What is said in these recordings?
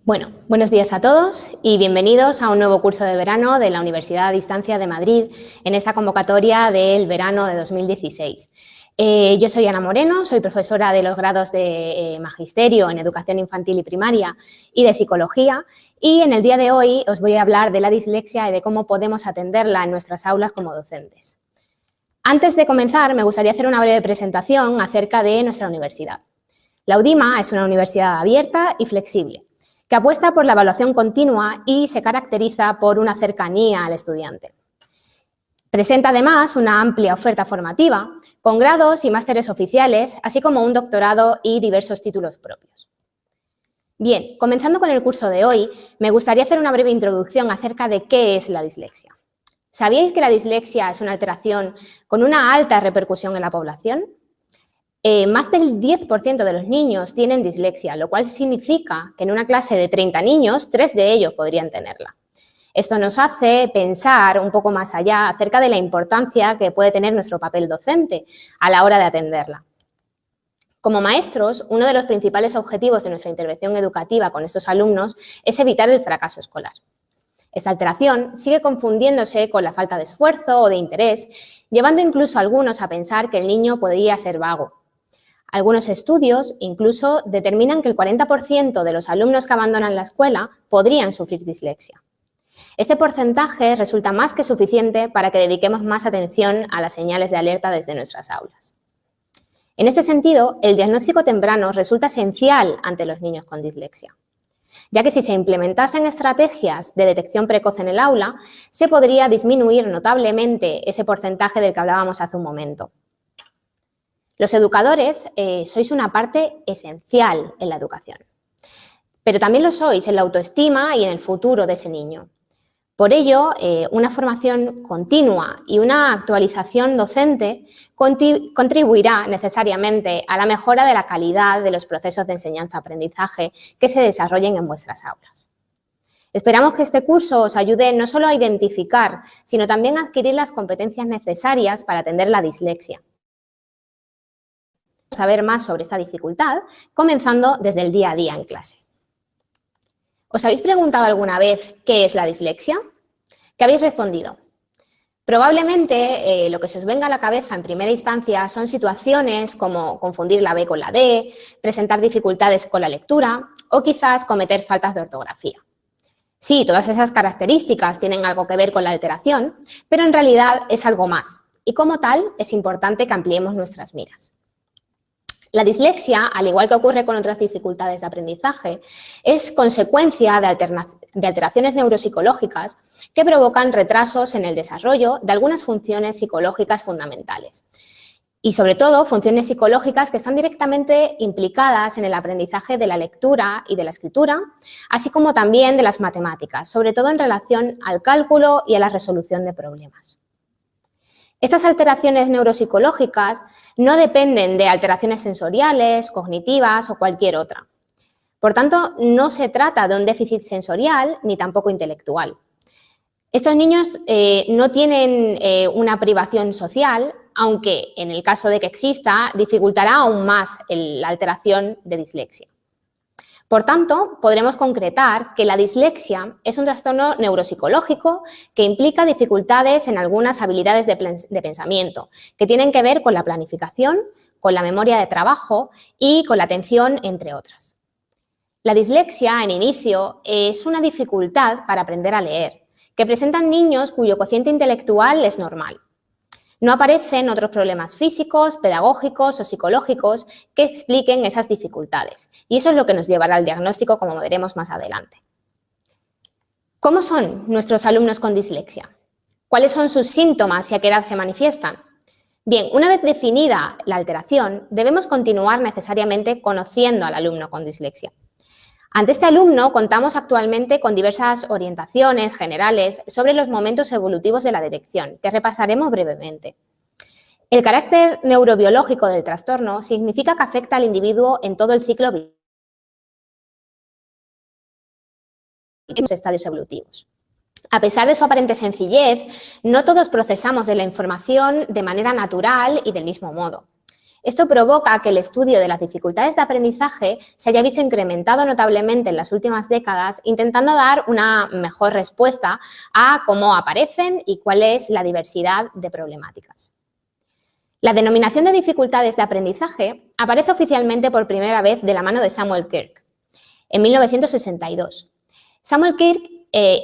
Bueno, buenos días a todos y bienvenidos a un nuevo curso de verano de la Universidad a Distancia de Madrid en esta convocatoria del verano de 2016. Yo soy Ana Moreno, soy profesora de los grados de Magisterio en Educación Infantil y Primaria y de Psicología, y en el día de hoy os voy a hablar de la dislexia y de cómo podemos atenderla en nuestras aulas como docentes. Antes de comenzar, me gustaría hacer una breve presentación acerca de nuestra universidad. La UDIMA es una universidad abierta y flexible, que apuesta por la evaluación continua y se caracteriza por una cercanía al estudiante. Presenta además una amplia oferta formativa, con grados y másteres oficiales, así como un doctorado y diversos títulos propios. Bien, comenzando con el curso de hoy, me gustaría hacer una breve introducción acerca de qué es la dislexia. ¿Sabíais que la dislexia es una alteración con una alta repercusión en la población? Más del 10% de los niños tienen dislexia, lo cual significa que en una clase de 30 niños, 3 de ellos podrían tenerla. Esto nos hace pensar un poco más allá acerca de la importancia que puede tener nuestro papel docente a la hora de atenderla. Como maestros, uno de los principales objetivos de nuestra intervención educativa con estos alumnos es evitar el fracaso escolar. Esta alteración sigue confundiéndose con la falta de esfuerzo o de interés, llevando incluso a algunos a pensar que el niño podría ser vago. Algunos estudios incluso determinan que el 40% de los alumnos que abandonan la escuela podrían sufrir dislexia. Este porcentaje resulta más que suficiente para que dediquemos más atención a las señales de alerta desde nuestras aulas. En este sentido, el diagnóstico temprano resulta esencial ante los niños con dislexia, ya que si se implementasen estrategias de detección precoz en el aula, se podría disminuir notablemente ese porcentaje del que hablábamos hace un momento. Los educadores sois una parte esencial en la educación, pero también lo sois en la autoestima y en el futuro de ese niño. Por ello, una formación continua y una actualización docente contribuirá necesariamente a la mejora de la calidad de los procesos de enseñanza-aprendizaje que se desarrollen en vuestras aulas. Esperamos que este curso os ayude no solo a identificar, sino también a adquirir las competencias necesarias para atender la dislexia. Saber más sobre esta dificultad, comenzando desde el día a día en clase. ¿Os habéis preguntado alguna vez qué es la dislexia? ¿Qué habéis respondido? Probablemente lo que se os venga a la cabeza en primera instancia son situaciones como confundir la B con la D, presentar dificultades con la lectura o quizás cometer faltas de ortografía. Sí, todas esas características tienen algo que ver con la alteración, pero en realidad es algo más y como tal es importante que ampliemos nuestras miras. La dislexia, al igual que ocurre con otras dificultades de aprendizaje, es consecuencia de alteraciones neuropsicológicas que provocan retrasos en el desarrollo de algunas funciones psicológicas fundamentales. Y sobre todo, funciones psicológicas que están directamente implicadas en el aprendizaje de la lectura y de la escritura, así como también de las matemáticas, sobre todo en relación al cálculo y a la resolución de problemas. Estas alteraciones neuropsicológicas no dependen de alteraciones sensoriales, cognitivas o cualquier otra. Por tanto, no se trata de un déficit sensorial ni tampoco intelectual. Estos niños no tienen una privación social, aunque en el caso de que exista, dificultará aún más la alteración de dislexia. Por tanto, podremos concretar que la dislexia es un trastorno neuropsicológico que implica dificultades en algunas habilidades de pensamiento, que tienen que ver con la planificación, con la memoria de trabajo y con la atención, entre otras. La dislexia, en inicio, es una dificultad para aprender a leer, que presentan niños cuyo cociente intelectual es normal. No aparecen otros problemas físicos, pedagógicos o psicológicos que expliquen esas dificultades. Y eso es lo que nos llevará al diagnóstico, como veremos más adelante. ¿Cómo son nuestros alumnos con dislexia? ¿Cuáles son sus síntomas y a qué edad se manifiestan? Bien, una vez definida la alteración, debemos continuar necesariamente conociendo al alumno con dislexia. Ante este alumno contamos actualmente con diversas orientaciones generales sobre los momentos evolutivos de la detección, que repasaremos brevemente. El carácter neurobiológico del trastorno significa que afecta al individuo en todo el ciclo vital y los estadios evolutivos. A pesar de su aparente sencillez, no todos procesamos de la información de manera natural y del mismo modo. Esto provoca que el estudio de las dificultades de aprendizaje se haya visto incrementado notablemente en las últimas décadas, intentando dar una mejor respuesta a cómo aparecen y cuál es la diversidad de problemáticas. La denominación de dificultades de aprendizaje aparece oficialmente por primera vez de la mano de Samuel Kirk, en 1962. Samuel Kirk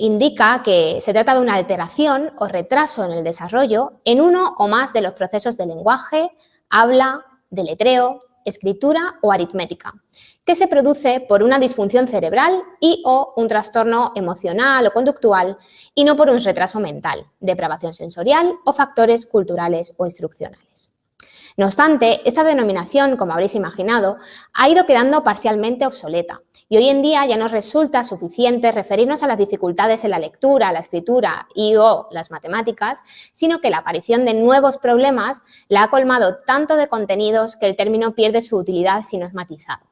indica que se trata de una alteración o retraso en el desarrollo en uno o más de los procesos de lenguaje, habla, deletreo, escritura o aritmética, que se produce por una disfunción cerebral y o un trastorno emocional o conductual y no por un retraso mental, depravación sensorial o factores culturales o instruccionales. No obstante, esta denominación, como habréis imaginado, ha ido quedando parcialmente obsoleta y hoy en día ya no resulta suficiente referirnos a las dificultades en la lectura, la escritura y o las matemáticas, sino que la aparición de nuevos problemas la ha colmado tanto de contenidos que el término pierde su utilidad si no es matizado.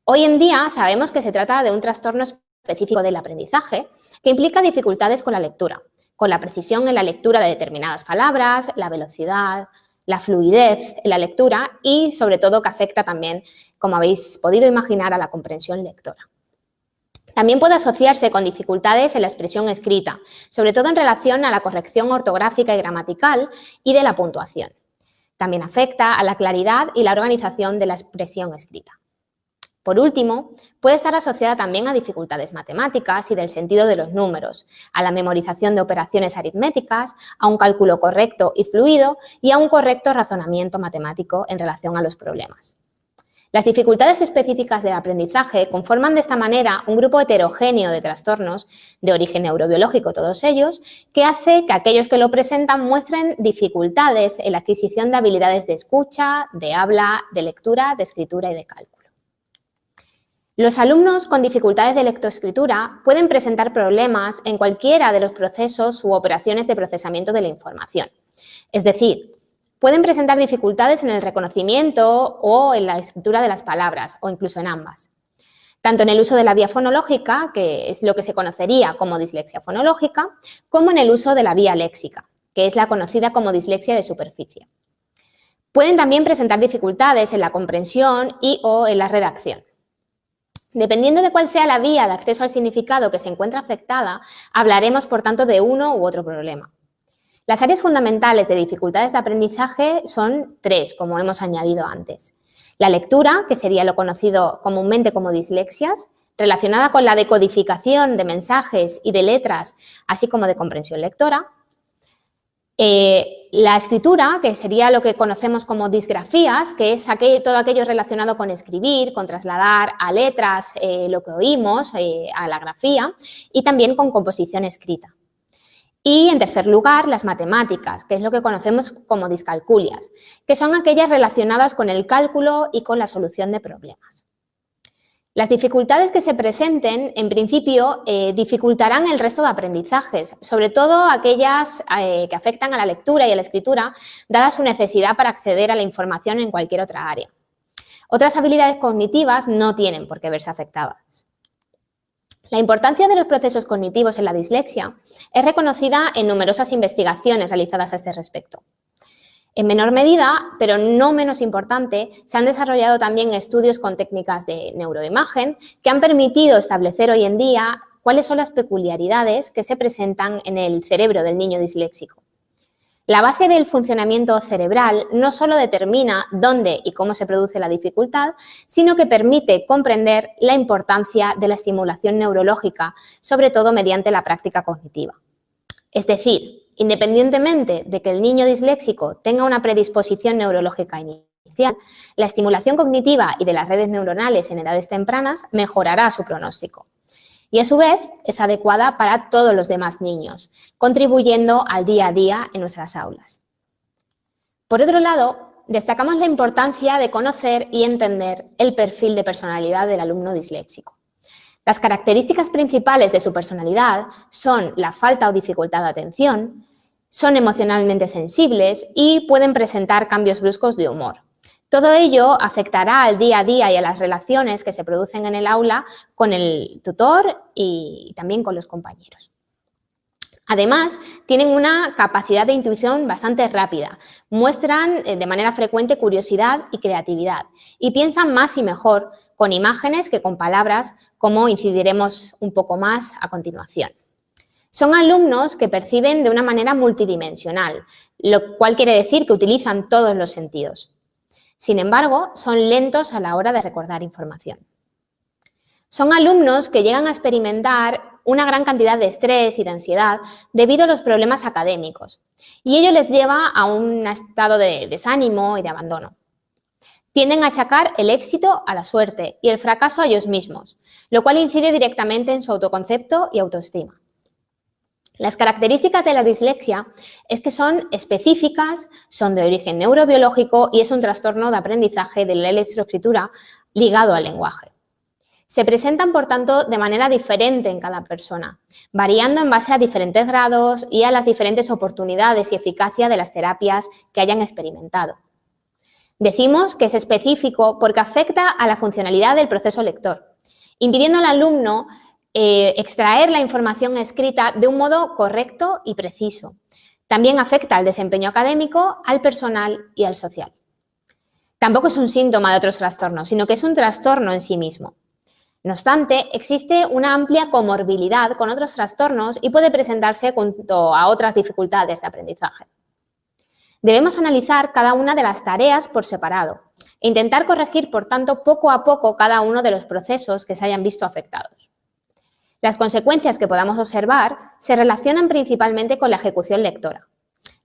Hoy en día sabemos que se trata de un trastorno específico del aprendizaje que implica dificultades con la lectura, con la precisión en la lectura de determinadas palabras, la velocidad, la fluidez en la lectura y, sobre todo, que afecta también, como habéis podido imaginar, a la comprensión lectora. También puede asociarse con dificultades en la expresión escrita, sobre todo en relación a la corrección ortográfica y gramatical y de la puntuación. También afecta a la claridad y la organización de la expresión escrita. Por último, puede estar asociada también a dificultades matemáticas y del sentido de los números, a la memorización de operaciones aritméticas, a un cálculo correcto y fluido y a un correcto razonamiento matemático en relación a los problemas. Las dificultades específicas del aprendizaje conforman de esta manera un grupo heterogéneo de trastornos de origen neurobiológico, todos ellos, que hace que aquellos que lo presentan muestren dificultades en la adquisición de habilidades de escucha, de habla, de lectura, de escritura y de cálculo. Los alumnos con dificultades de lectoescritura pueden presentar problemas en cualquiera de los procesos u operaciones de procesamiento de la información. Es decir, pueden presentar dificultades en el reconocimiento o en la escritura de las palabras, o incluso en ambas. Tanto en el uso de la vía fonológica, que es lo que se conocería como dislexia fonológica, como en el uso de la vía léxica, que es la conocida como dislexia de superficie. Pueden también presentar dificultades en la comprensión y o en la redacción. Dependiendo de cuál sea la vía de acceso al significado que se encuentra afectada, hablaremos, por tanto, de uno u otro problema. Las áreas fundamentales de dificultades de aprendizaje son tres, como hemos añadido antes. La lectura, que sería lo conocido comúnmente como dislexias, relacionada con la decodificación de mensajes y de letras, así como de comprensión lectora. La escritura, que sería lo que conocemos como disgrafías, que es todo aquello relacionado con escribir, con trasladar a letras lo que oímos, a la grafía, y también con composición escrita. Y, en tercer lugar, las matemáticas, que es lo que conocemos como discalculias, que son aquellas relacionadas con el cálculo y con la solución de problemas. Las dificultades que se presenten, en principio, dificultarán el resto de aprendizajes, sobre todo aquellas que afectan a la lectura y a la escritura, dada su necesidad para acceder a la información en cualquier otra área. Otras habilidades cognitivas no tienen por qué verse afectadas. La importancia de los procesos cognitivos en la dislexia es reconocida en numerosas investigaciones realizadas a este respecto. En menor medida, pero no menos importante, se han desarrollado también estudios con técnicas de neuroimagen que han permitido establecer hoy en día cuáles son las peculiaridades que se presentan en el cerebro del niño disléxico. La base del funcionamiento cerebral no solo determina dónde y cómo se produce la dificultad, sino que permite comprender la importancia de la estimulación neurológica, sobre todo mediante la práctica cognitiva. Es decir, independientemente de que el niño disléxico tenga una predisposición neurológica inicial, la estimulación cognitiva y de las redes neuronales en edades tempranas mejorará su pronóstico. Y a su vez es adecuada para todos los demás niños, contribuyendo al día a día en nuestras aulas. Por otro lado, destacamos la importancia de conocer y entender el perfil de personalidad del alumno disléxico. Las características principales de su personalidad son la falta o dificultad de atención, son emocionalmente sensibles y pueden presentar cambios bruscos de humor. Todo ello afectará al día a día y a las relaciones que se producen en el aula con el tutor y también con los compañeros. Además, tienen una capacidad de intuición bastante rápida, muestran de manera frecuente curiosidad y creatividad y piensan más y mejor con imágenes que con palabras, como incidiremos un poco más a continuación. Son alumnos que perciben de una manera multidimensional, lo cual quiere decir que utilizan todos los sentidos. Sin embargo, son lentos a la hora de recordar información. Son alumnos que llegan a experimentar una gran cantidad de estrés y de ansiedad debido a los problemas académicos, y ello les lleva a un estado de desánimo y de abandono. Tienden a achacar el éxito a la suerte y el fracaso a ellos mismos, lo cual incide directamente en su autoconcepto y autoestima. Las características de la dislexia es que son específicas, son de origen neurobiológico y es un trastorno de aprendizaje de la lectoescritura ligado al lenguaje. Se presentan, por tanto, de manera diferente en cada persona, variando en base a diferentes grados y a las diferentes oportunidades y eficacia de las terapias que hayan experimentado. Decimos que es específico porque afecta a la funcionalidad del proceso lector, impidiendo al alumno extraer la información escrita de un modo correcto y preciso. También afecta al desempeño académico, al personal y al social. Tampoco es un síntoma de otros trastornos, sino que es un trastorno en sí mismo. No obstante, existe una amplia comorbilidad con otros trastornos y puede presentarse junto a otras dificultades de aprendizaje. Debemos analizar cada una de las tareas por separado e intentar corregir, por tanto, poco a poco cada uno de los procesos que se hayan visto afectados. Las consecuencias que podamos observar se relacionan principalmente con la ejecución lectora.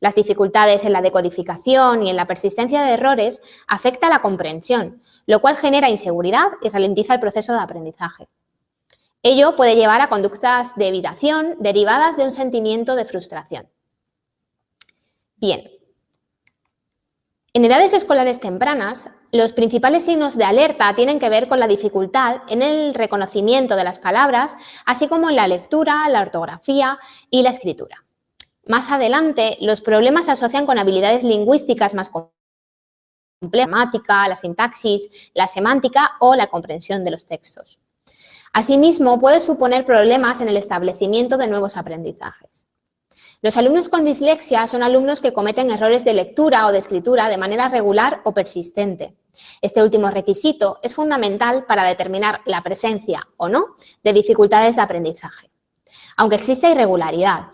Las dificultades en la decodificación y en la persistencia de errores afectan a la comprensión, lo cual genera inseguridad y ralentiza el proceso de aprendizaje. Ello puede llevar a conductas de evitación derivadas de un sentimiento de frustración. Bien, en edades escolares tempranas, los principales signos de alerta tienen que ver con la dificultad en el reconocimiento de las palabras, así como en la lectura, la ortografía y la escritura. Más adelante, los problemas se asocian con habilidades lingüísticas más complejas, la gramática, la sintaxis, la semántica o la comprensión de los textos. Asimismo, puede suponer problemas en el establecimiento de nuevos aprendizajes. Los alumnos con dislexia son alumnos que cometen errores de lectura o de escritura de manera regular o persistente. Este último requisito es fundamental para determinar la presencia o no de dificultades de aprendizaje. Aunque existe irregularidad,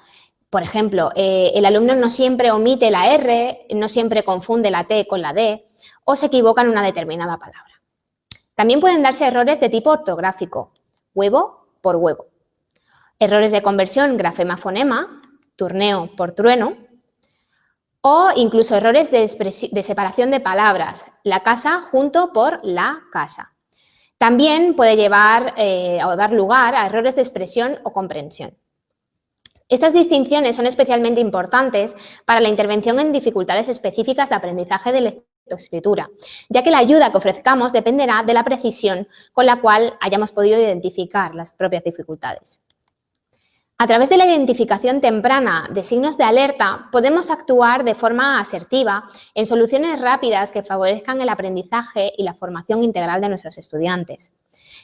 por ejemplo, el alumno no siempre omite la R, no siempre confunde la T con la D o se equivoca en una determinada palabra. También pueden darse errores de tipo ortográfico, huevo por huevo, errores de conversión grafema-fonema, turneo por trueno, o incluso errores de separación de palabras, la casa junto por la casa. También puede llevar o dar lugar a errores de expresión o comprensión. Estas distinciones son especialmente importantes para la intervención en dificultades específicas de aprendizaje de lectoescritura, ya que la ayuda que ofrezcamos dependerá de la precisión con la cual hayamos podido identificar las propias dificultades. A través de la identificación temprana de signos de alerta, podemos actuar de forma asertiva en soluciones rápidas que favorezcan el aprendizaje y la formación integral de nuestros estudiantes.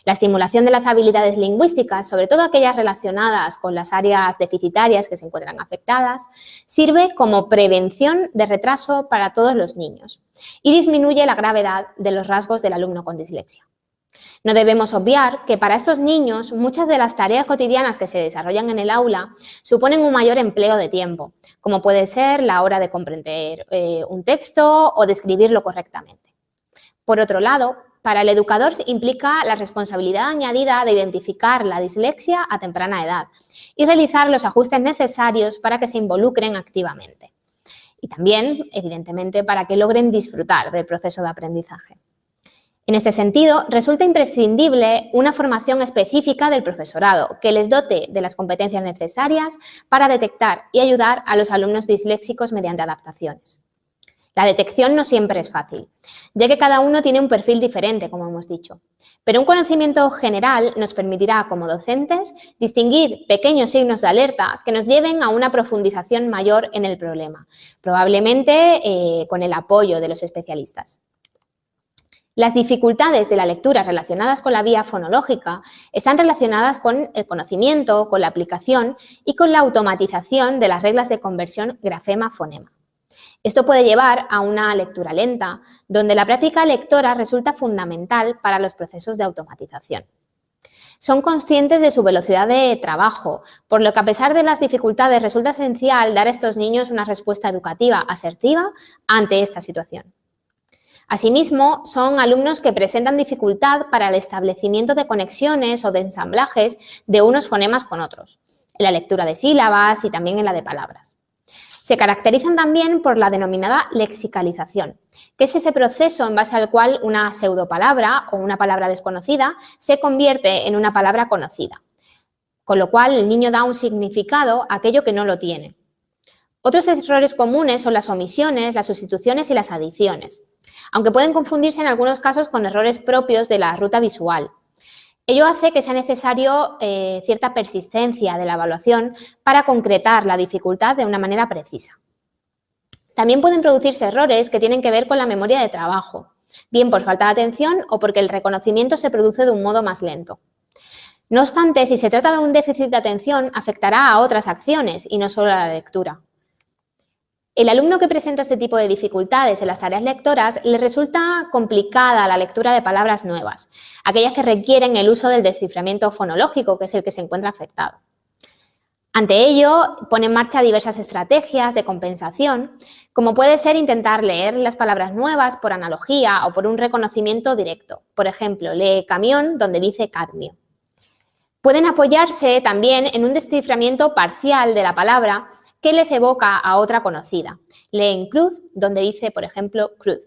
La estimulación de las habilidades lingüísticas, sobre todo aquellas relacionadas con las áreas deficitarias que se encuentran afectadas, sirve como prevención de retraso para todos los niños y disminuye la gravedad de los rasgos del alumno con dislexia. No debemos obviar que para estos niños muchas de las tareas cotidianas que se desarrollan en el aula suponen un mayor empleo de tiempo, como puede ser la hora de comprender un texto o de escribirlo correctamente. Por otro lado, para el educador implica la responsabilidad añadida de identificar la dislexia a temprana edad y realizar los ajustes necesarios para que se involucren activamente. Y también, evidentemente, para que logren disfrutar del proceso de aprendizaje. En este sentido, resulta imprescindible una formación específica del profesorado que les dote de las competencias necesarias para detectar y ayudar a los alumnos disléxicos mediante adaptaciones. La detección no siempre es fácil, ya que cada uno tiene un perfil diferente, como hemos dicho, pero un conocimiento general nos permitirá, como docentes, distinguir pequeños signos de alerta que nos lleven a una profundización mayor en el problema, probablemente con el apoyo de los especialistas. Las dificultades de la lectura relacionadas con la vía fonológica están relacionadas con el conocimiento, con la aplicación y con la automatización de las reglas de conversión grafema-fonema. Esto puede llevar a una lectura lenta, donde la práctica lectora resulta fundamental para los procesos de automatización. Son conscientes de su velocidad de trabajo, por lo que a pesar de las dificultades resulta esencial dar a estos niños una respuesta educativa asertiva ante esta situación. Asimismo, son alumnos que presentan dificultad para el establecimiento de conexiones o de ensamblajes de unos fonemas con otros, en la lectura de sílabas y también en la de palabras. Se caracterizan también por la denominada lexicalización, que es ese proceso en base al cual una pseudopalabra o una palabra desconocida se convierte en una palabra conocida, con lo cual el niño da un significado a aquello que no lo tiene. Otros errores comunes son las omisiones, las sustituciones y las adiciones, aunque pueden confundirse en algunos casos con errores propios de la ruta visual. Ello hace que sea necesario cierta persistencia de la evaluación para concretar la dificultad de una manera precisa. También pueden producirse errores que tienen que ver con la memoria de trabajo, bien por falta de atención o porque el reconocimiento se produce de un modo más lento. No obstante, si se trata de un déficit de atención, afectará a otras acciones y no solo a la lectura. El alumno que presenta este tipo de dificultades en las tareas lectoras le resulta complicada la lectura de palabras nuevas, aquellas que requieren el uso del desciframiento fonológico, que es el que se encuentra afectado. Ante ello, pone en marcha diversas estrategias de compensación, como puede ser intentar leer las palabras nuevas por analogía o por un reconocimiento directo. Por ejemplo, lee camión donde dice cadmio. Pueden apoyarse también en un desciframiento parcial de la palabra que les evoca a otra conocida. Leen cruz donde dice, por ejemplo, cruz.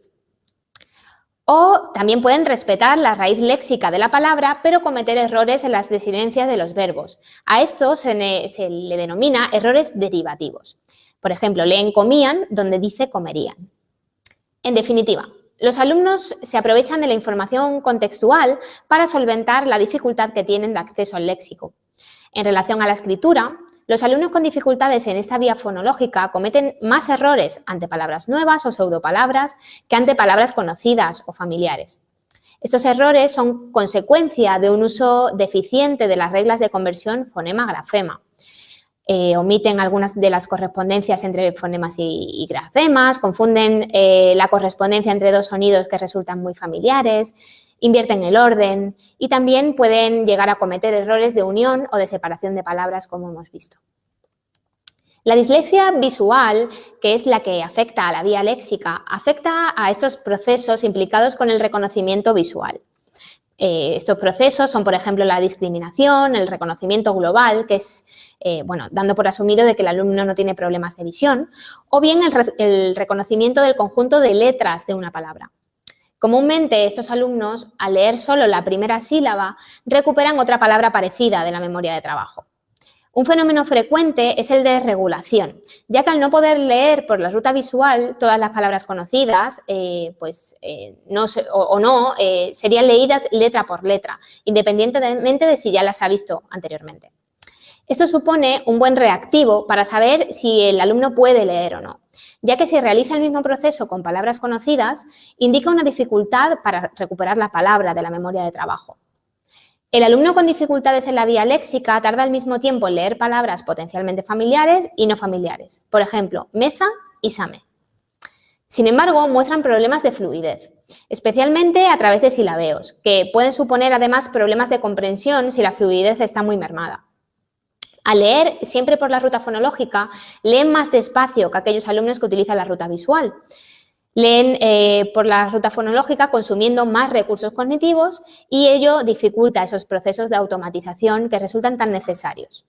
O también pueden respetar la raíz léxica de la palabra, pero cometer errores en las desinencias de los verbos. A esto se le denomina errores derivativos. Por ejemplo, leen comían donde dice comerían. En definitiva, los alumnos se aprovechan de la información contextual para solventar la dificultad que tienen de acceso al léxico. En relación a la escritura, los alumnos con dificultades en esta vía fonológica cometen más errores ante palabras nuevas o pseudopalabras que ante palabras conocidas o familiares. Estos errores son consecuencia de un uso deficiente de las reglas de conversión fonema-grafema. Omiten algunas de las correspondencias entre fonemas y grafemas, confunden la correspondencia entre dos sonidos que resultan muy familiares, invierten el orden y también pueden llegar a cometer errores de unión o de separación de palabras, como hemos visto. La dislexia visual, que es la que afecta a la vía léxica, afecta a esos procesos implicados con el reconocimiento visual. Estos procesos son, por ejemplo, la discriminación, el reconocimiento global, que es, dando por asumido de que el alumno no tiene problemas de visión, o bien el reconocimiento del conjunto de letras de una palabra. Comúnmente, estos alumnos, al leer solo la primera sílaba, recuperan otra palabra parecida de la memoria de trabajo. Un fenómeno frecuente es el de regulación, ya que al no poder leer por la ruta visual todas las palabras conocidas, serían leídas letra por letra, independientemente de si ya las ha visto anteriormente. Esto supone un buen reactivo para saber si el alumno puede leer o no, ya que si realiza el mismo proceso con palabras conocidas, indica una dificultad para recuperar la palabra de la memoria de trabajo. El alumno con dificultades en la vía léxica tarda al mismo tiempo en leer palabras potencialmente familiares y no familiares, por ejemplo, mesa y same. Sin embargo, muestran problemas de fluidez, especialmente a través de silabeos, que pueden suponer además problemas de comprensión si la fluidez está muy mermada. Al leer siempre por la ruta fonológica, leen más despacio que aquellos alumnos que utilizan la ruta visual. Leen por la ruta fonológica consumiendo más recursos cognitivos y ello dificulta esos procesos de automatización que resultan tan necesarios.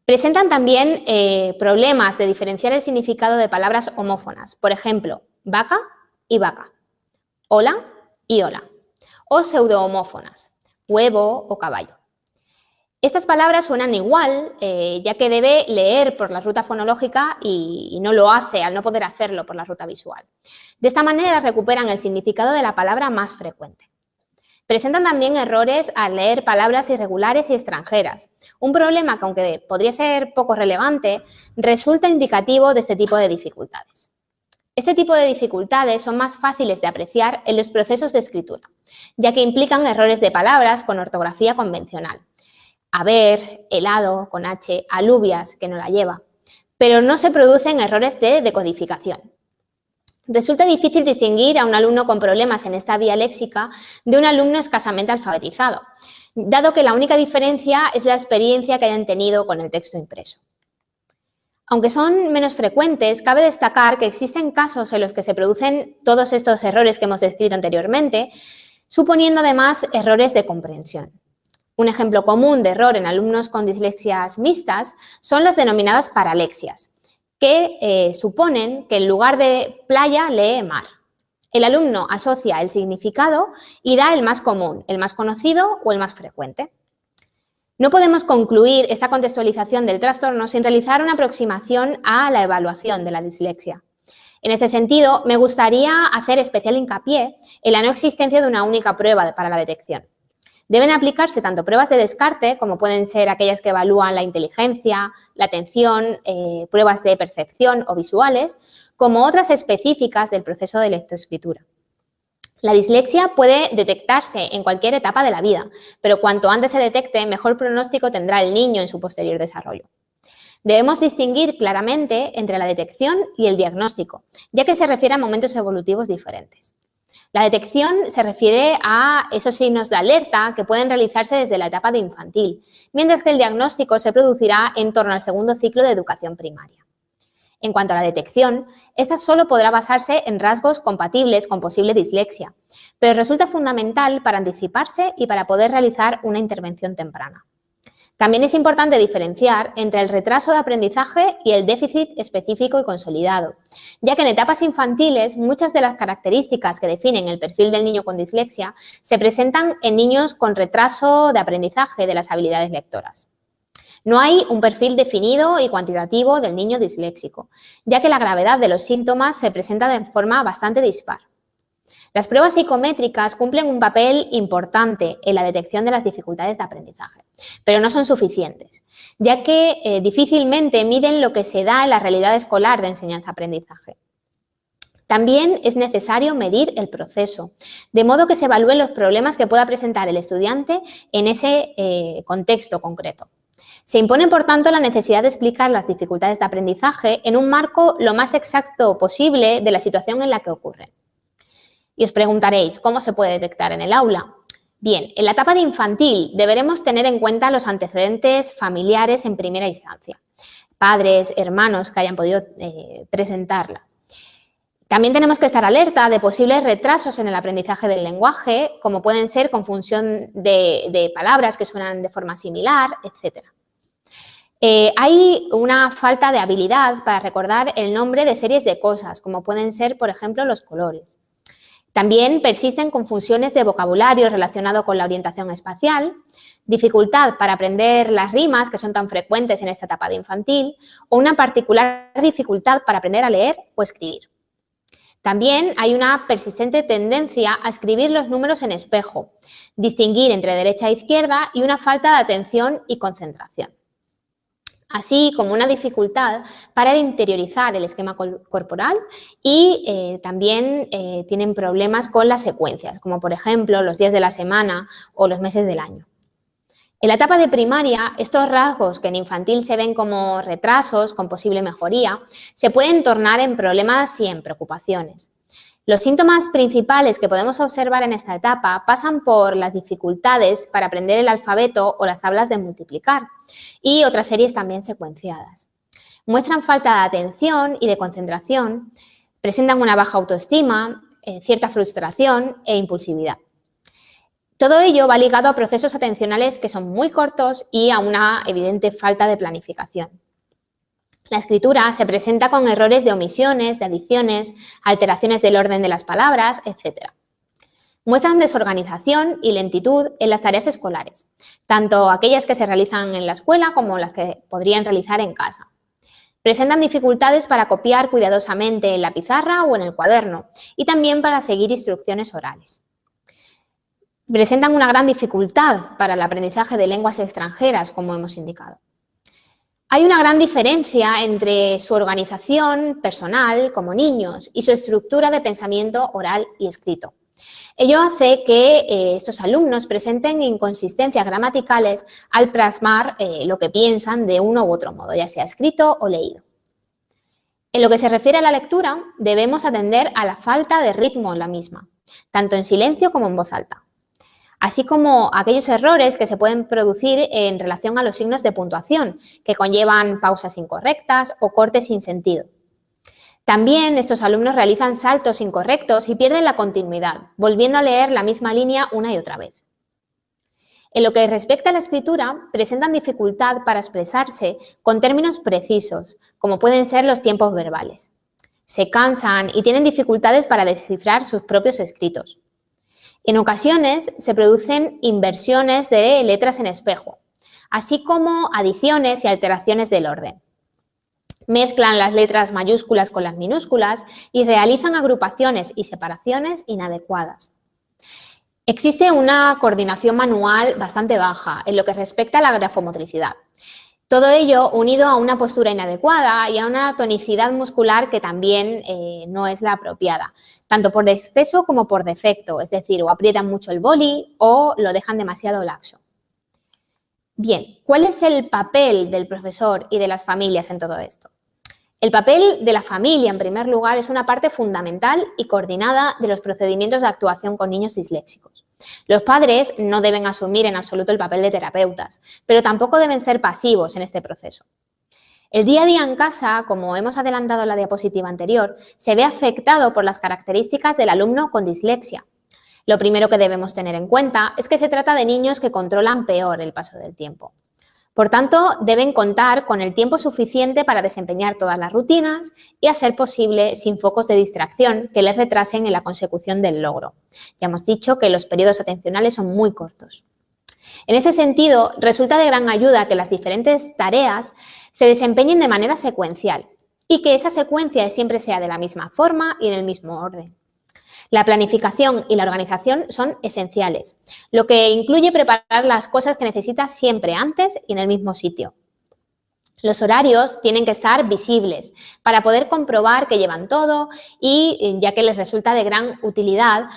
Presentan también problemas de diferenciar el significado de palabras homófonas, por ejemplo, vaca y vaca, hola y hola, o pseudohomófonas, huevo o caballo. Estas palabras suenan igual, ya que debe leer por la ruta fonológica y no lo hace al no poder hacerlo por la ruta visual. De esta manera recuperan el significado de la palabra más frecuente. Presentan también errores al leer palabras irregulares y extranjeras, un problema que, aunque podría ser poco relevante, resulta indicativo de este tipo de dificultades. Este tipo de dificultades son más fáciles de apreciar en los procesos de escritura, ya que implican errores de palabras con ortografía convencional. Haber, helado, con H, alubias, que no la lleva, pero no se producen errores de decodificación. Resulta difícil distinguir a un alumno con problemas en esta vía léxica de un alumno escasamente alfabetizado, dado que la única diferencia es la experiencia que hayan tenido con el texto impreso. Aunque son menos frecuentes, cabe destacar que existen casos en los que se producen todos estos errores que hemos descrito anteriormente, suponiendo además errores de comprensión. Un ejemplo común de error en alumnos con dislexias mixtas son las denominadas paralexias, que suponen que en lugar de playa lee mar. El alumno asocia el significado y da el más común, el más conocido o el más frecuente. No podemos concluir esta contextualización del trastorno sin realizar una aproximación a la evaluación de la dislexia. En ese sentido, me gustaría hacer especial hincapié en la no existencia de una única prueba para la detección. Deben aplicarse tanto pruebas de descarte, como pueden ser aquellas que evalúan la inteligencia, la atención, pruebas de percepción o visuales, como otras específicas del proceso de lectoescritura. La dislexia puede detectarse en cualquier etapa de la vida, pero cuanto antes se detecte, mejor pronóstico tendrá el niño en su posterior desarrollo. Debemos distinguir claramente entre la detección y el diagnóstico, ya que se refiere a momentos evolutivos diferentes. La detección se refiere a esos signos de alerta que pueden realizarse desde la etapa de infantil, mientras que el diagnóstico se producirá en torno al segundo ciclo de educación primaria. En cuanto a la detección, esta solo podrá basarse en rasgos compatibles con posible dislexia, pero resulta fundamental para anticiparse y para poder realizar una intervención temprana. También es importante diferenciar entre el retraso de aprendizaje y el déficit específico y consolidado, ya que en etapas infantiles muchas de las características que definen el perfil del niño con dislexia se presentan en niños con retraso de aprendizaje de las habilidades lectoras. No hay un perfil definido y cuantitativo del niño disléxico, ya que la gravedad de los síntomas se presenta de forma bastante dispar. Las pruebas psicométricas cumplen un papel importante en la detección de las dificultades de aprendizaje, pero no son suficientes, ya que difícilmente miden lo que se da en la realidad escolar de enseñanza-aprendizaje. También es necesario medir el proceso, de modo que se evalúen los problemas que pueda presentar el estudiante en ese contexto concreto. Se impone, por tanto, la necesidad de explicar las dificultades de aprendizaje en un marco lo más exacto posible de la situación en la que ocurren. Y os preguntaréis, ¿cómo se puede detectar en el aula? Bien, en la etapa de infantil deberemos tener en cuenta los antecedentes familiares en primera instancia, padres, hermanos que hayan podido presentarla. También tenemos que estar alerta de posibles retrasos en el aprendizaje del lenguaje, como pueden ser confusión de palabras que suenan de forma similar, etc. Hay una falta de habilidad para recordar el nombre de series de cosas, como pueden ser, por ejemplo, los colores. También persisten confusiones de vocabulario relacionado con la orientación espacial, dificultad para aprender las rimas que son tan frecuentes en esta etapa de infantil, o una particular dificultad para aprender a leer o escribir. También hay una persistente tendencia a escribir los números en espejo, distinguir entre derecha e izquierda y una falta de atención y concentración, así como una dificultad para interiorizar el esquema corporal y también tienen problemas con las secuencias, como por ejemplo los días de la semana o los meses del año. En la etapa de primaria, estos rasgos que en infantil se ven como retrasos con posible mejoría, se pueden tornar en problemas y en preocupaciones. Los síntomas principales que podemos observar en esta etapa pasan por las dificultades para aprender el alfabeto o las tablas de multiplicar y otras series también secuenciadas. Muestran falta de atención y de concentración, presentan una baja autoestima, cierta frustración e impulsividad. Todo ello va ligado a procesos atencionales que son muy cortos y a una evidente falta de planificación. La escritura se presenta con errores de omisiones, de adiciones, alteraciones del orden de las palabras, etc. Muestran desorganización y lentitud en las tareas escolares, tanto aquellas que se realizan en la escuela como las que podrían realizar en casa. Presentan dificultades para copiar cuidadosamente en la pizarra o en el cuaderno y también para seguir instrucciones orales. Presentan una gran dificultad para el aprendizaje de lenguas extranjeras, como hemos indicado. Hay una gran diferencia entre su organización personal como niños y su estructura de pensamiento oral y escrito. Ello hace que estos alumnos presenten inconsistencias gramaticales al plasmar lo que piensan de uno u otro modo, ya sea escrito o leído. En lo que se refiere a la lectura, debemos atender a la falta de ritmo en la misma, tanto en silencio como en voz alta, así como aquellos errores que se pueden producir en relación a los signos de puntuación, que conllevan pausas incorrectas o cortes sin sentido. También estos alumnos realizan saltos incorrectos y pierden la continuidad, volviendo a leer la misma línea una y otra vez. En lo que respecta a la escritura, presentan dificultad para expresarse con términos precisos, como pueden ser los tiempos verbales. Se cansan y tienen dificultades para descifrar sus propios escritos. En ocasiones se producen inversiones de letras en espejo, así como adiciones y alteraciones del orden. Mezclan las letras mayúsculas con las minúsculas y realizan agrupaciones y separaciones inadecuadas. Existe una coordinación manual bastante baja en lo que respecta a la grafomotricidad. Todo ello unido a una postura inadecuada y a una tonicidad muscular que también no es la apropiada, tanto por exceso como por defecto, es decir, o aprietan mucho el boli o lo dejan demasiado laxo. Bien, ¿cuál es el papel del profesor y de las familias en todo esto? El papel de la familia, en primer lugar, es una parte fundamental y coordinada de los procedimientos de actuación con niños disléxicos. Los padres no deben asumir en absoluto el papel de terapeutas, pero tampoco deben ser pasivos en este proceso. El día a día en casa, como hemos adelantado en la diapositiva anterior, se ve afectado por las características del alumno con dislexia. Lo primero que debemos tener en cuenta es que se trata de niños que controlan peor el paso del tiempo. Por tanto, deben contar con el tiempo suficiente para desempeñar todas las rutinas y, a ser posible, sin focos de distracción que les retrasen en la consecución del logro. Ya hemos dicho que los periodos atencionales son muy cortos. En ese sentido, resulta de gran ayuda que las diferentes tareas se desempeñen de manera secuencial y que esa secuencia siempre sea de la misma forma y en el mismo orden. La planificación y la organización son esenciales, lo que incluye preparar las cosas que necesitas siempre antes y en el mismo sitio. Los horarios tienen que estar visibles para poder comprobar que llevan todo y ya que les resulta de gran utilidad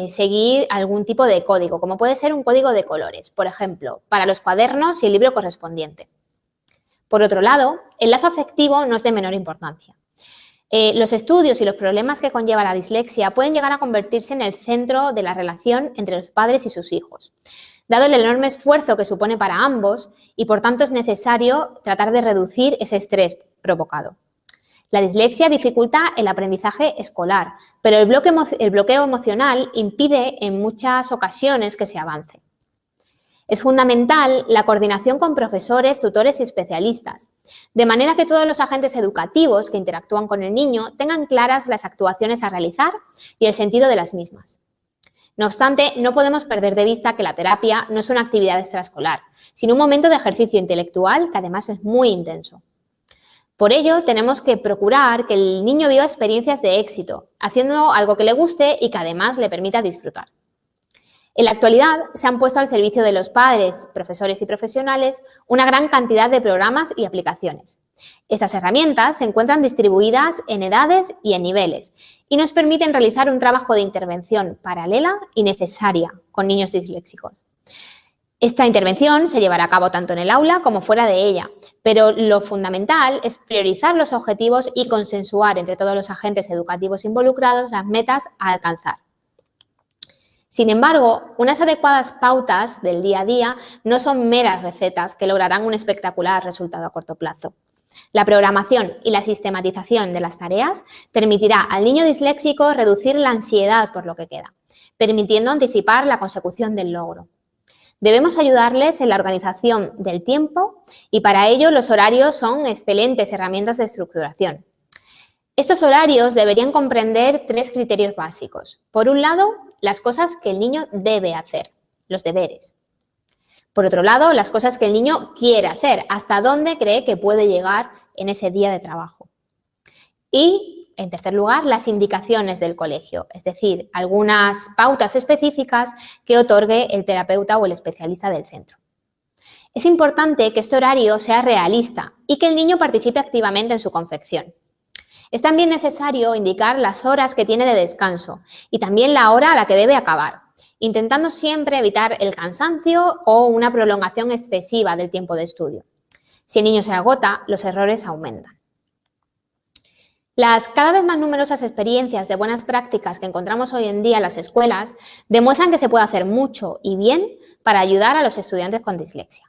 seguir algún tipo de código, como puede ser un código de colores, por ejemplo, para los cuadernos y el libro correspondiente. Por otro lado, el lazo afectivo no es de menor importancia. Los estudios y los problemas que conlleva la dislexia pueden llegar a convertirse en el centro de la relación entre los padres y sus hijos, dado el enorme esfuerzo que supone para ambos y, por tanto, es necesario tratar de reducir ese estrés provocado. La dislexia dificulta el aprendizaje escolar, pero el bloqueo emocional impide en muchas ocasiones que se avance. Es fundamental la coordinación con profesores, tutores y especialistas, de manera que todos los agentes educativos que interactúan con el niño tengan claras las actuaciones a realizar y el sentido de las mismas. No obstante, no podemos perder de vista que la terapia no es una actividad extraescolar, sino un momento de ejercicio intelectual que además es muy intenso. Por ello, tenemos que procurar que el niño viva experiencias de éxito, haciendo algo que le guste y que además le permita disfrutar. En la actualidad se han puesto al servicio de los padres, profesores y profesionales una gran cantidad de programas y aplicaciones. Estas herramientas se encuentran distribuidas en edades y en niveles y nos permiten realizar un trabajo de intervención paralela y necesaria con niños disléxicos. Esta intervención se llevará a cabo tanto en el aula como fuera de ella, pero lo fundamental es priorizar los objetivos y consensuar entre todos los agentes educativos involucrados las metas a alcanzar. Sin embargo, unas adecuadas pautas del día a día no son meras recetas que lograrán un espectacular resultado a corto plazo. La programación y la sistematización de las tareas permitirá al niño disléxico reducir la ansiedad por lo que queda, permitiendo anticipar la consecución del logro. Debemos ayudarles en la organización del tiempo y para ello los horarios son excelentes herramientas de estructuración. Estos horarios deberían comprender 3 criterios básicos. Por un lado, las cosas que el niño debe hacer, los deberes. Por otro lado, las cosas que el niño quiere hacer, hasta dónde cree que puede llegar en ese día de trabajo. Y, en tercer lugar, las indicaciones del colegio, es decir, algunas pautas específicas que otorgue el terapeuta o el especialista del centro. Es importante que este horario sea realista y que el niño participe activamente en su confección. Es también necesario indicar las horas que tiene de descanso y también la hora a la que debe acabar, intentando siempre evitar el cansancio o una prolongación excesiva del tiempo de estudio. Si el niño se agota, los errores aumentan. Las cada vez más numerosas experiencias de buenas prácticas que encontramos hoy en día en las escuelas demuestran que se puede hacer mucho y bien para ayudar a los estudiantes con dislexia.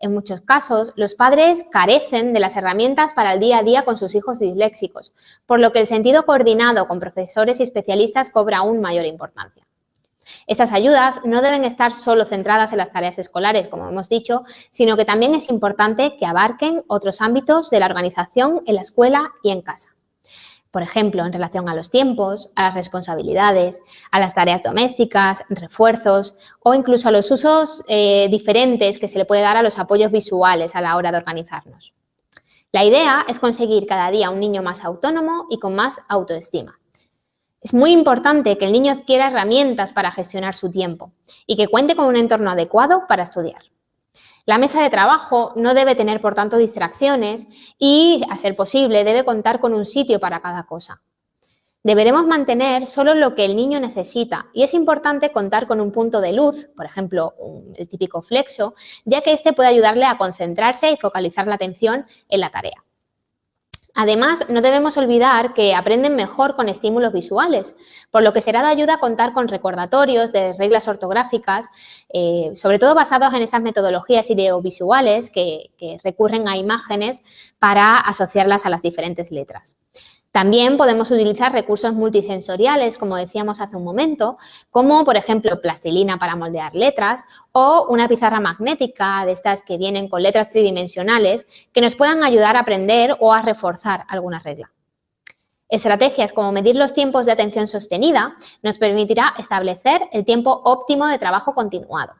En muchos casos, los padres carecen de las herramientas para el día a día con sus hijos disléxicos, por lo que el sentido coordinado con profesores y especialistas cobra aún mayor importancia. Estas ayudas no deben estar solo centradas en las tareas escolares, como hemos dicho, sino que también es importante que abarquen otros ámbitos de la organización en la escuela y en casa. Por ejemplo, en relación a los tiempos, a las responsabilidades, a las tareas domésticas, refuerzos o incluso a los usos diferentes que se le puede dar a los apoyos visuales a la hora de organizarnos. La idea es conseguir cada día un niño más autónomo y con más autoestima. Es muy importante que el niño adquiera herramientas para gestionar su tiempo y que cuente con un entorno adecuado para estudiar. La mesa de trabajo no debe tener, por tanto, distracciones y, a ser posible, debe contar con un sitio para cada cosa. Deberemos mantener solo lo que el niño necesita y es importante contar con un punto de luz, por ejemplo, el típico flexo, ya que este puede ayudarle a concentrarse y focalizar la atención en la tarea. Además, no debemos olvidar que aprenden mejor con estímulos visuales, por lo que será de ayuda contar con recordatorios de reglas ortográficas, sobre todo basados en estas metodologías ideovisuales que recurren a imágenes para asociarlas a las diferentes letras. También podemos utilizar recursos multisensoriales, como decíamos hace un momento, como por ejemplo plastilina para moldear letras o una pizarra magnética de estas que vienen con letras tridimensionales que nos puedan ayudar a aprender o a reforzar alguna regla. Estrategias como medir los tiempos de atención sostenida nos permitirá establecer el tiempo óptimo de trabajo continuado.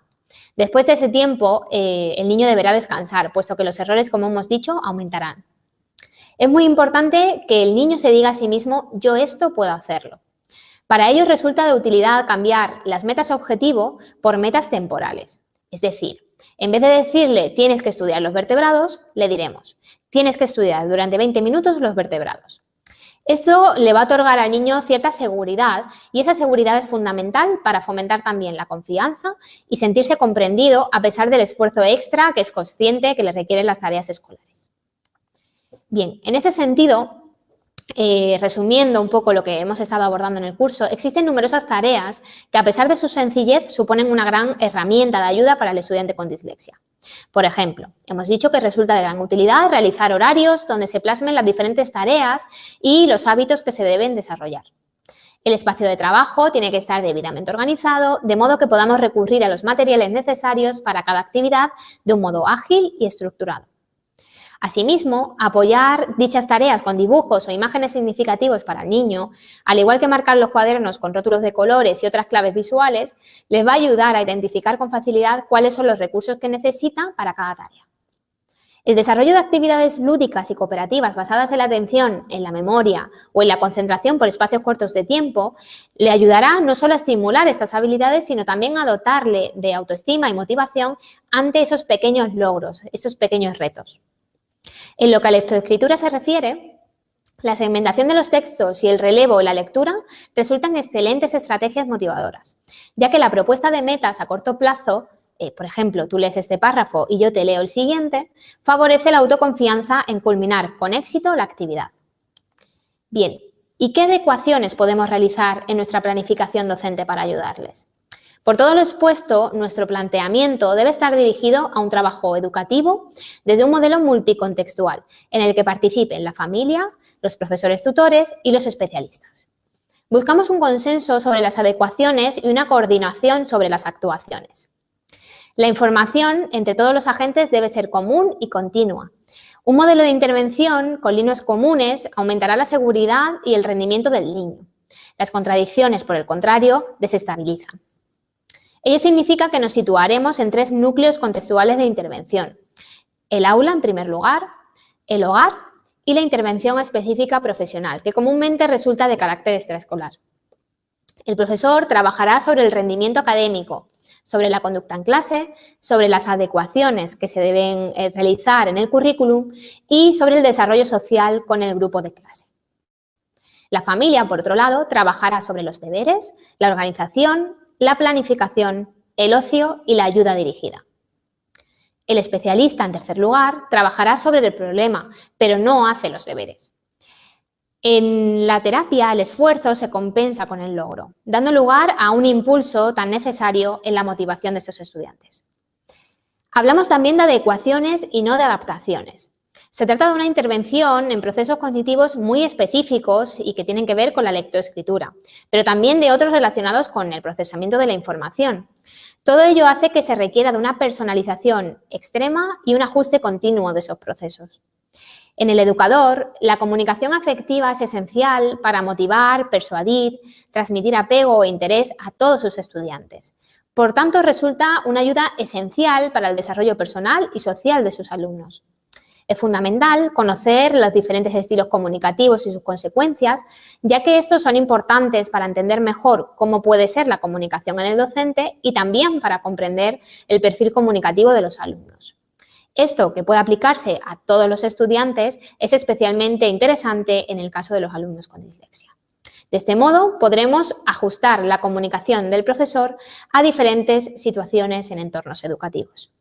Después de ese tiempo, el niño deberá descansar, puesto que los errores, como hemos dicho, aumentarán. Es muy importante que el niño se diga a sí mismo, yo esto puedo hacerlo. Para ello resulta de utilidad cambiar las metas objetivo por metas temporales. Es decir, en vez de decirle tienes que estudiar los vertebrados, le diremos tienes que estudiar durante 20 minutos los vertebrados. Eso le va a otorgar al niño cierta seguridad y esa seguridad es fundamental para fomentar también la confianza y sentirse comprendido a pesar del esfuerzo extra que es consciente que le requieren las tareas escolares. Bien, en ese sentido, resumiendo un poco lo que hemos estado abordando en el curso, existen numerosas tareas que a pesar de su sencillez suponen una gran herramienta de ayuda para el estudiante con dislexia. Por ejemplo, hemos dicho que resulta de gran utilidad realizar horarios donde se plasmen las diferentes tareas y los hábitos que se deben desarrollar. El espacio de trabajo tiene que estar debidamente organizado, de modo que podamos recurrir a los materiales necesarios para cada actividad de un modo ágil y estructurado. Asimismo, apoyar dichas tareas con dibujos o imágenes significativos para el niño, al igual que marcar los cuadernos con rótulos de colores y otras claves visuales, les va a ayudar a identificar con facilidad cuáles son los recursos que necesitan para cada tarea. El desarrollo de actividades lúdicas y cooperativas basadas en la atención, en la memoria o en la concentración por espacios cortos de tiempo le ayudará no solo a estimular estas habilidades, sino también a dotarle de autoestima y motivación ante esos pequeños logros, esos pequeños retos. En lo que a lectoescritura se refiere, la segmentación de los textos y el relevo en la lectura resultan excelentes estrategias motivadoras, ya que la propuesta de metas a corto plazo, por ejemplo, tú lees este párrafo y yo te leo el siguiente, favorece la autoconfianza en culminar con éxito la actividad. Bien, ¿y qué adecuaciones podemos realizar en nuestra planificación docente para ayudarles? Por todo lo expuesto, nuestro planteamiento debe estar dirigido a un trabajo educativo desde un modelo multicontextual, en el que participen la familia, los profesores tutores y los especialistas. Buscamos un consenso sobre las adecuaciones y una coordinación sobre las actuaciones. La información entre todos los agentes debe ser común y continua. Un modelo de intervención con líneas comunes aumentará la seguridad y el rendimiento del niño. Las contradicciones, por el contrario, desestabilizan. Ello significa que nos situaremos en 3 núcleos contextuales de intervención. El aula, en primer lugar, el hogar y la intervención específica profesional, que comúnmente resulta de carácter extraescolar. El profesor trabajará sobre el rendimiento académico, sobre la conducta en clase, sobre las adecuaciones que se deben realizar en el currículum y sobre el desarrollo social con el grupo de clase. La familia, por otro lado, trabajará sobre los deberes, la organización, la planificación, el ocio y la ayuda dirigida. El especialista, en tercer lugar, trabajará sobre el problema, pero no hace los deberes. En la terapia, el esfuerzo se compensa con el logro, dando lugar a un impulso tan necesario en la motivación de estos estudiantes. Hablamos también de adecuaciones y no de adaptaciones. Se trata de una intervención en procesos cognitivos muy específicos y que tienen que ver con la lectoescritura, pero también de otros relacionados con el procesamiento de la información. Todo ello hace que se requiera de una personalización extrema y un ajuste continuo de esos procesos. En el educador, la comunicación afectiva es esencial para motivar, persuadir, transmitir apego e interés a todos sus estudiantes. Por tanto, resulta una ayuda esencial para el desarrollo personal y social de sus alumnos. Es fundamental conocer los diferentes estilos comunicativos y sus consecuencias, ya que estos son importantes para entender mejor cómo puede ser la comunicación en el docente y también para comprender el perfil comunicativo de los alumnos. Esto, que puede aplicarse a todos los estudiantes, es especialmente interesante en el caso de los alumnos con dislexia. De este modo, podremos ajustar la comunicación del profesor a diferentes situaciones en entornos educativos.